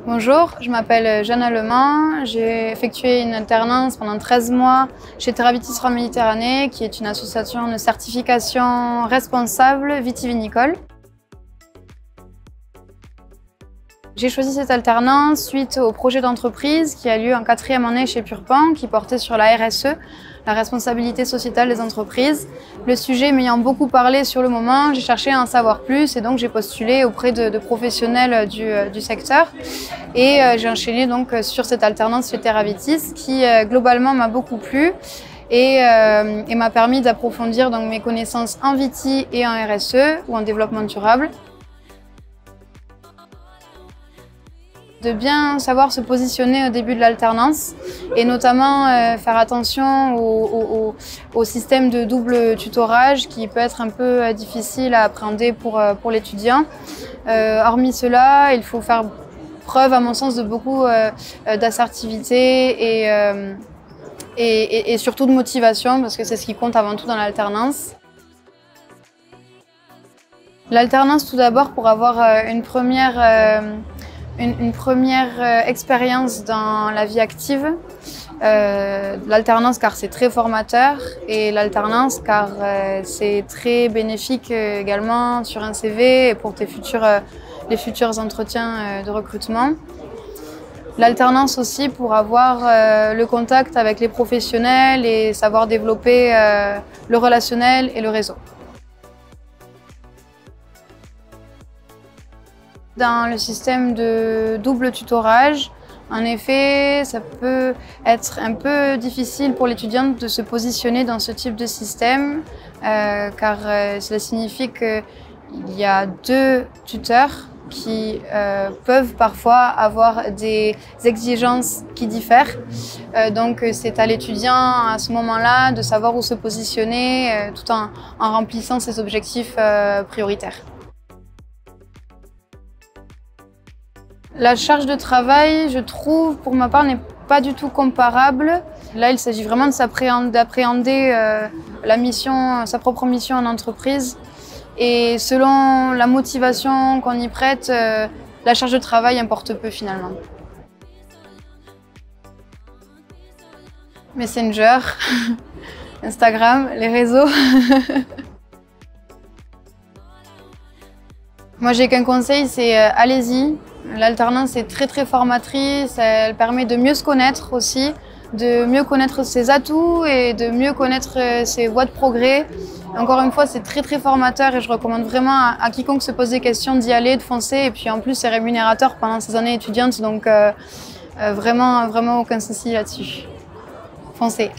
Bonjour, je m'appelle Jeanne Allemand. J'ai effectué une alternance pendant 13 mois chez Theravitis from Méditerranée, qui est une association de certification responsable vitivinicole. J'ai choisi cette alternance suite au projet d'entreprise qui a lieu en 4e année chez Purpan, qui portait sur la RSE, la responsabilité sociétale des entreprises. Le sujet m'ayant beaucoup parlé sur le moment, j'ai cherché à en savoir plus et donc j'ai postulé auprès de professionnels du secteur. Et j'ai enchaîné donc sur cette alternance chez Theravitis qui globalement m'a beaucoup plu et m'a permis d'approfondir donc mes connaissances en viti et en RSE ou en développement durable. De bien savoir se positionner au début de l'alternance et notamment faire attention au système de double tutorage qui peut être un peu difficile à appréhender pour l'étudiant. Hormis cela, il faut faire preuve à mon sens de beaucoup d'assertivité et surtout de motivation parce que c'est ce qui compte avant tout dans l'alternance. L'alternance tout d'abord pour avoir une première expérience dans la vie active, l'alternance car c'est très formateur et l'alternance car c'est très bénéfique également sur un CV et pour les futurs entretiens de recrutement. L'alternance aussi pour avoir le contact avec les professionnels et savoir développer le relationnel et le réseau. Dans le système de double tutorage, en effet, ça peut être un peu difficile pour l'étudiante de se positionner dans ce type de système, car cela signifie qu'il y a 2 tuteurs qui peuvent parfois avoir des exigences qui diffèrent. Donc c'est à l'étudiant à ce moment-là de savoir où se positionner tout en remplissant ses objectifs prioritaires. La charge de travail, je trouve, pour ma part, n'est pas du tout comparable. Là, il s'agit vraiment d'appréhender la mission, sa propre mission en entreprise. Et selon la motivation qu'on y prête, la charge de travail importe peu finalement. Messenger, Instagram, les réseaux. Moi, j'ai qu'un conseil, c'est allez-y. L'alternance est très formatrice, elle permet de mieux se connaître aussi, de mieux connaître ses atouts et de mieux connaître ses voies de progrès. Encore une fois, c'est très formateur et je recommande vraiment à quiconque se pose des questions d'y aller, de foncer. Et puis en plus, c'est rémunérateur pendant ces années étudiantes, donc vraiment aucun souci là-dessus. Foncez.